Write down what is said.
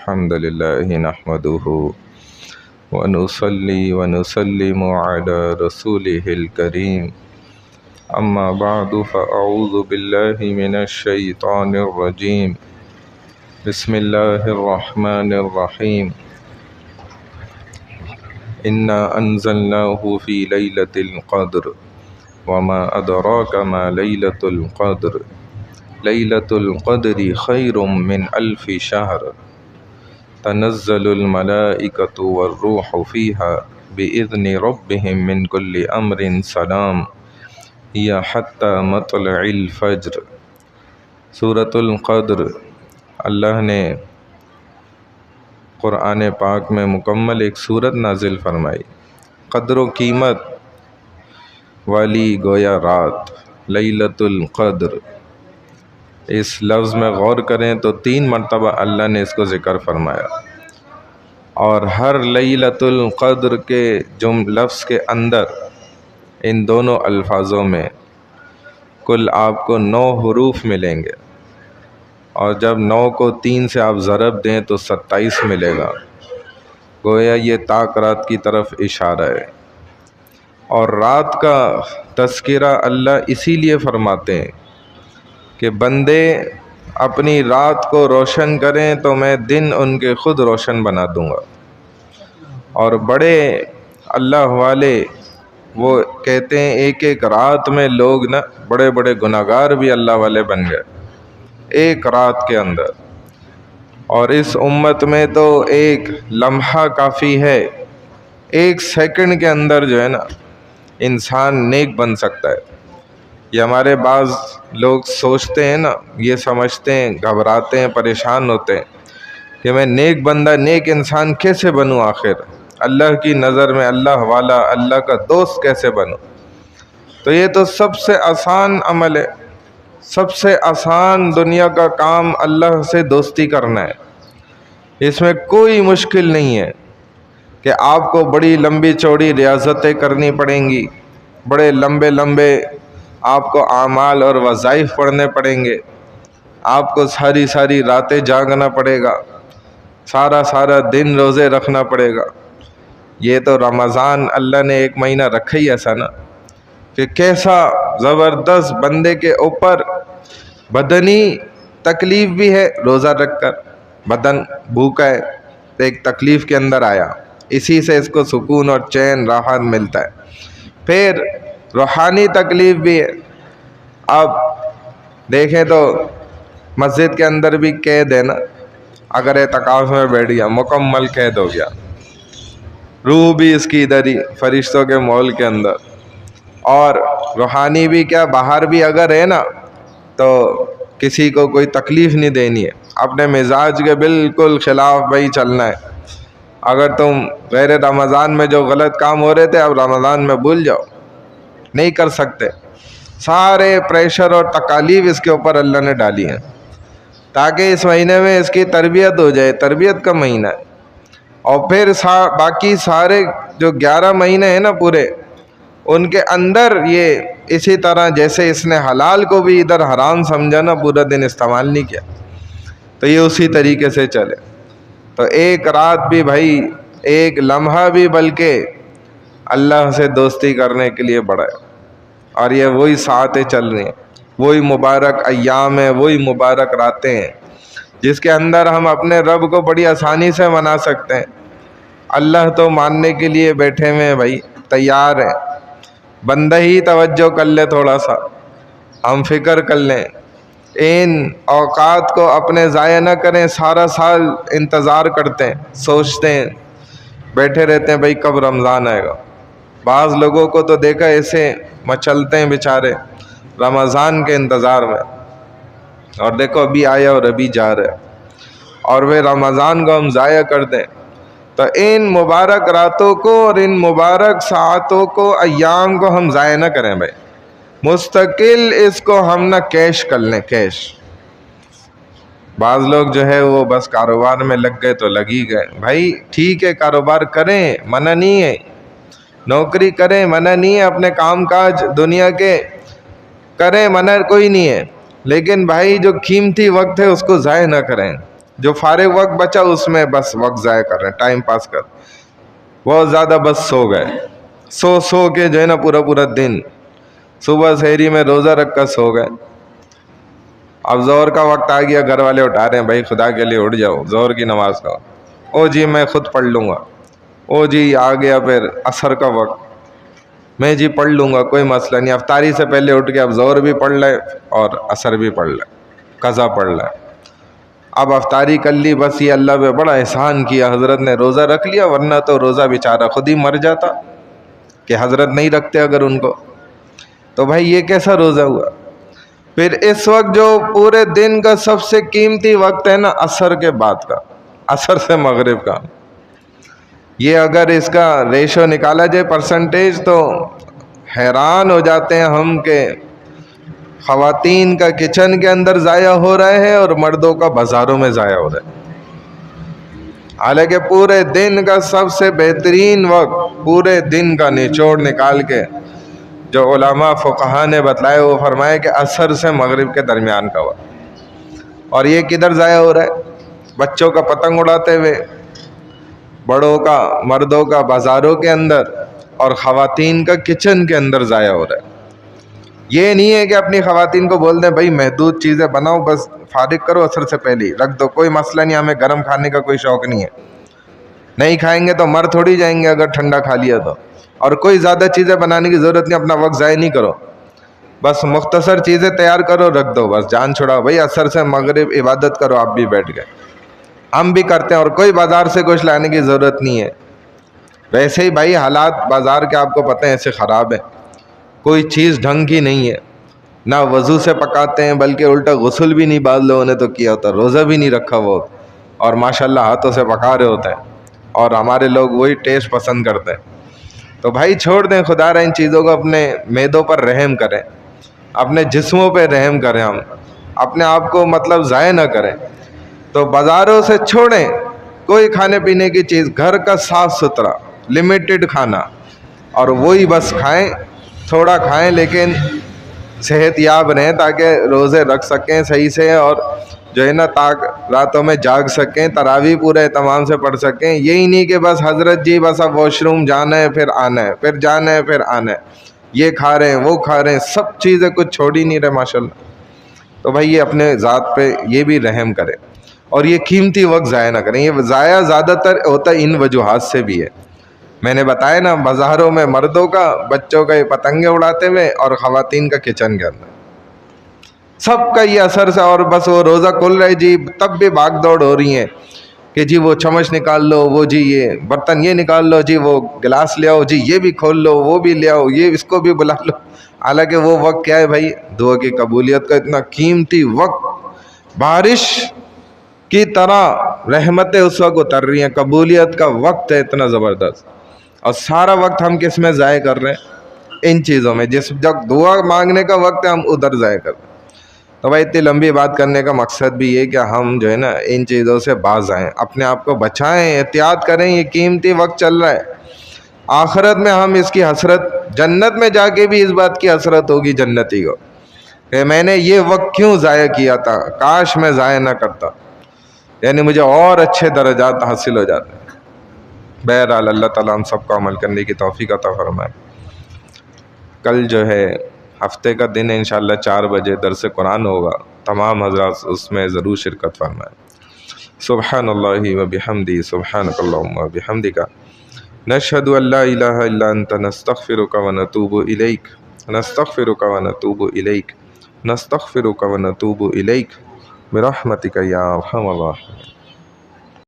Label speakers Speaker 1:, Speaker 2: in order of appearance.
Speaker 1: الحمد لله نحمده ونصلي ونسلم على رسوله الكريم أما بعد فأعوذ بالله من الشيطان الرجيم بسم الله الرحمن الرحيم إنا أنزلناه في ليلة القدر وما أدراك ما ليلة القدر ليلة القدر خير من 1000 شهر تنزل الملائكة والروح فيها بإذن ربهم من كل أمر سلام هي حتى مطلع الفجر۔ سورۃ القدر اللہ نے قرآن پاک میں مکمل ایک سورت نازل فرمائی، قدر و قیمت والی گویا رات، لیلۃ القدر۔ اس لفظ میں غور کریں تو 3 مرتبہ اللہ نے اس کو ذکر فرمایا، اور ہر لیلۃ القدر کے لفظ کے اندر ان دونوں الفاظوں میں کل آپ کو 9 حروف ملیں گے، اور جب 9 کو 3 سے آپ ضرب دیں تو 27 ملے گا، گویا یہ طاق رات کی طرف اشارہ ہے۔ اور رات کا تذکرہ اللہ اسی لیے فرماتے ہیں کہ بندے اپنی رات کو روشن کریں تو میں دن ان کے خود روشن بنا دوں گا۔ اور بڑے اللہ والے وہ کہتے ہیں ایک ایک رات میں لوگ بڑے بڑے گناہگار بھی اللہ والے بن گئے ایک رات کے اندر، اور اس امت میں تو ایک لمحہ کافی ہے، 1 سیکنڈ کے اندر جو ہے انسان نیک بن سکتا ہے۔ یہ ہمارے بعض لوگ سوچتے ہیں یہ سمجھتے ہیں، گھبراتے ہیں، پریشان ہوتے ہیں کہ میں نیک بندہ، نیک انسان کیسے بنوں، آخر اللہ کی نظر میں اللہ والا، اللہ کا دوست کیسے بنوں؟ تو یہ تو سب سے آسان عمل ہے، سب سے آسان دنیا کا کام اللہ سے دوستی کرنا ہے۔ اس میں کوئی مشکل نہیں ہے کہ آپ کو بڑی لمبی چوڑی ریاضتیں کرنی پڑیں گی، بڑے لمبے لمبے آپ کو اعمال اور وظائف پڑھنے پڑیں گے، آپ کو ساری ساری راتیں جاگنا پڑے گا، سارا دن روزے رکھنا پڑے گا۔ یہ تو رمضان اللہ نے 1 مہینہ رکھا ہی ایسا کہ کیسا زبردست بندے کے اوپر بدنی تکلیف بھی ہے، روزہ رکھ کر بدن بھوکا ہے تو ایک تکلیف کے اندر آیا، اسی سے اس کو سکون اور چین راحت ملتا ہے۔ پھر روحانی تکلیف بھی ہے، اب دیکھیں تو مسجد کے اندر بھی قید ہے اگر اعتکاف میں بیٹھ گیا مکمل قید ہو گیا، روح بھی اس کی ادھر ہی فرشتوں کے مول کے اندر، اور روحانی بھی کیا باہر بھی اگر ہے تو کسی کو کوئی تکلیف نہیں دینی ہے، اپنے مزاج کے بالکل خلاف بھائی چلنا ہے۔ اگر تم غیر رمضان میں جو غلط کام ہو رہے تھے اب رمضان میں بھول جاؤ، نہیں کر سکتے۔ سارے پریشر اور تکالیف اس کے اوپر اللہ نے ڈالی ہیں تاکہ اس مہینے میں اس کی تربیت ہو جائے، تربیت کا مہینہ ہے۔ اور پھر باقی سارے جو 11 مہینے ہیں پورے، ان کے اندر یہ اسی طرح جیسے اس نے حلال کو بھی ادھر حرام سمجھا پورا دن استعمال نہیں کیا، تو یہ اسی طریقے سے چلے۔ تو ایک رات بھی بھائی، ایک لمحہ بھی بلکہ اللہ سے دوستی کرنے کے لیے بڑا ہے، اور یہ وہی ساعتیں چل رہی ہیں، وہی مبارک ایام ہیں، وہی مبارک راتیں ہیں جس کے اندر ہم اپنے رب کو بڑی آسانی سے منا سکتے ہیں۔ اللہ تو ماننے کے لیے بیٹھے ہوئے ہیں بھائی، تیار ہیں، بندہ ہی توجہ کر لے، تھوڑا سا ہم فکر کر لیں، ان اوقات کو اپنے ضائع نہ کریں۔ سارا سال انتظار کرتے ہیں، سوچتے ہیں، بیٹھے رہتے ہیں بھائی کب رمضان آئے گا۔ بعض لوگوں کو تو دیکھا ایسے مچلتے ہیں بیچارے رمضان کے انتظار میں، اور دیکھو ابھی آیا اور ابھی جا رہے، اور وہ رمضان کو ہم ضائع کر دیں۔ تو ان مبارک راتوں کو اور ان مبارک ساعتوں کو، ایام کو ہم ضائع نہ کریں بھائی، مستقل اس کو ہم کیش کر لیں، کیش۔ بعض لوگ جو ہے وہ بس کاروبار میں لگ گئے تو لگ ہی گئے، بھائی ٹھیک ہے کاروبار کریں، منع نہیں ہے، نوکری کریں، منع نہیں ہے، اپنے کام کاج دنیا کے کریں، منع کوئی نہیں ہے، لیکن بھائی جو قیمتی وقت ہے اس کو ضائع نہ کریں۔ جو فارغ وقت بچا اس میں بس وقت ضائع کر رہے ہیں، ٹائم پاس کر، بہت زیادہ بس سو گئے، سو کے جو ہے نا پورا دن، صبح سحری میں روزہ رکھ کر سو گئے، اب ظہر کا وقت آ گیا، گھر والے اٹھا رہے ہیں، بھائی خدا کے لیے اٹھ جاؤ ظہر کی نماز کا، او جی میں خود پڑھ لوں گا، او جی آ گیا پھر عصر کا وقت، میں جی پڑھ لوں گا کوئی مسئلہ نہیں، افطاری سے پہلے اٹھ کے اب ظہر بھی پڑھ لے اور عصر بھی پڑھ لے، قضا پڑھ لے، اب افطاری کر لی، بس یہ اللہ پہ بڑا احسان کیا، حضرت نے روزہ رکھ لیا، ورنہ تو روزہ بیچارہ خود ہی مر جاتا کہ حضرت نہیں رکھتے اگر ان کو، تو بھائی یہ کیسا روزہ ہوا؟ پھر اس وقت جو پورے دن کا سب سے قیمتی وقت ہے نا عصر کے بعد کا، عصر سے مغرب کا، یہ اگر اس کا ریشو نکالا جائے پرسنٹیج تو حیران ہو جاتے ہیں ہم کہ خواتین کا کچن کے اندر ضائع ہو رہے ہیں اور مردوں کا بازاروں میں ضائع ہو رہا ہے، حالانکہ پورے دن کا سب سے بہترین وقت، پورے دن کا نچوڑ نکال کے جو علماء فقہا نے بتلائے وہ فرمائے کہ عصر سے مغرب کے درمیان کا وقت، اور یہ کدھر ضائع ہو رہا ہے؟ بچوں کا پتنگ اڑاتے ہوئے، بڑوں کا مردوں کا بازاروں کے اندر، اور خواتین کا کچن کے اندر ضائع ہو رہا ہے۔ یہ نہیں ہے کہ اپنی خواتین کو بول دیں بھائی محدود چیزیں بناؤ، بس فارغ کرو عصر سے پہلے رکھ دو، کوئی مسئلہ نہیں، ہمیں گرم کھانے کا کوئی شوق نہیں ہے، نہیں کھائیں گے تو مر تھوڑی جائیں گے اگر ٹھنڈا کھا لیا تو، اور کوئی زیادہ چیزیں بنانے کی ضرورت نہیں، اپنا وقت ضائع نہیں کرو، بس مختصر چیزیں تیار کرو رکھ دو، بس جان چھڑاؤ، بھائی عصر سے مغرب عبادت کرو، آپ بھی بیٹھ گئے، ہم بھی کرتے ہیں، اور کوئی بازار سے کچھ لانے کی ضرورت نہیں ہے۔ ویسے ہی بھائی حالات بازار کے آپ کو پتہ ہیں ایسے خراب ہیں، کوئی چیز ڈھنگ کی نہیں ہے، نہ وضو سے پکاتے ہیں بلکہ الٹا غسل بھی نہیں بعض لوگوں نے تو کیا ہوتا، روزہ بھی نہیں رکھا وہ، اور ماشاءاللہ ہاتھوں سے پکا رہے ہوتے ہیں، اور ہمارے لوگ وہی ٹیسٹ پسند کرتے ہیں۔ تو بھائی چھوڑ دیں، خدا رہا ان چیزوں کو، اپنے معدوں پر رحم کریں، اپنے جسموں پہ رحم کریں، ہم اپنے آپ کو مطلب ضائع نہ کریں، تو بازاروں سے چھوڑیں، کوئی کھانے پینے کی چیز گھر کا صاف ستھرا لمیٹڈ کھانا، اور وہی بس کھائیں، تھوڑا کھائیں لیکن صحت یاب رہیں تاکہ روزے رکھ سکیں صحیح سے، اور جو ہے نا راتوں میں جاگ سکیں، تراویح پورے اہتمام سے پڑھ سکیں، یہی نہیں کہ بس حضرت جی بس اب واش روم جانا ہے پھر آنا ہے، پھر جانا ہے پھر آنا ہے، یہ کھا رہے ہیں وہ کھا رہے ہیں، سب چیزیں کچھ چھوڑ ہی نہیں رہے ماشاءاللہ۔ تو بھائی یہ اپنے ذات پہ یہ بھی رحم کرے، اور یہ قیمتی وقت ضائع نہ کریں، یہ ضائع زیادہ تر ہوتا ہے ان وجوہات سے بھی ہے، میں نے بتایا نا، بازاروں میں مردوں کا، بچوں کا یہ پتنگیں اڑاتے ہوئے، اور خواتین کا کچن کے اندر، سب کا یہ اثر سے، اور بس وہ روزہ کھل رہے جی تب بھی بھاگ دوڑ ہو رہی ہیں کہ جی وہ چمچ نکال لو، وہ جی یہ برتن یہ نکال لو، جی وہ گلاس لے آؤ، جی یہ بھی کھول لو، وہ بھی لے آؤ، یہ اس کو بھی بلا لو، حالانکہ وہ وقت کیا ہے بھائی؟ دعا کی قبولیت کا اتنا قیمتی وقت، بارش کی طرح رحمتیں اس وقت اتر رہی ہیں، قبولیت کا وقت ہے اتنا زبردست، اور سارا وقت ہم کس میں ضائع کر رہے ہیں؟ ان چیزوں میں، جب دعا مانگنے کا وقت ہے ہم ادھر ضائع کر رہے ہیں۔ تو بھائی اتنی لمبی بات کرنے کا مقصد بھی یہ کہ ہم جو ہے نا ان چیزوں سے باز آئیں، اپنے آپ کو بچائیں، احتیاط کریں، یہ قیمتی وقت چل رہا ہے، آخرت میں ہم اس کی حسرت، جنت میں جا کے بھی اس بات کی حسرت ہوگی جنتی کو کہ میں نے یہ وقت کیوں ضائع کیا تھا، کاش میں ضائع نہ کرتا، یعنی مجھے اور اچھے درجات حاصل ہو جاتے ہیں۔ بہرحال اللہ تعالیٰ ہم سب کو عمل کرنے کی توفیق عطا فرمائے۔ کل جو ہے ہفتے کا دن ہے، انشاءاللہ 4 بجے درس قرآن ہوگا، تمام حضرات اس میں ضرور شرکت فرمائیں۔ سبحان اللہ و بحمدہ، سبحانک اللہم و بحمدک، نشہد ان لا الہ الا انت، نستغفرک و نتوب الیک، نستغفرک و نتوب الیک، نستغفرک و نتوب الیک، برحمتک یا ارحم الراحمین۔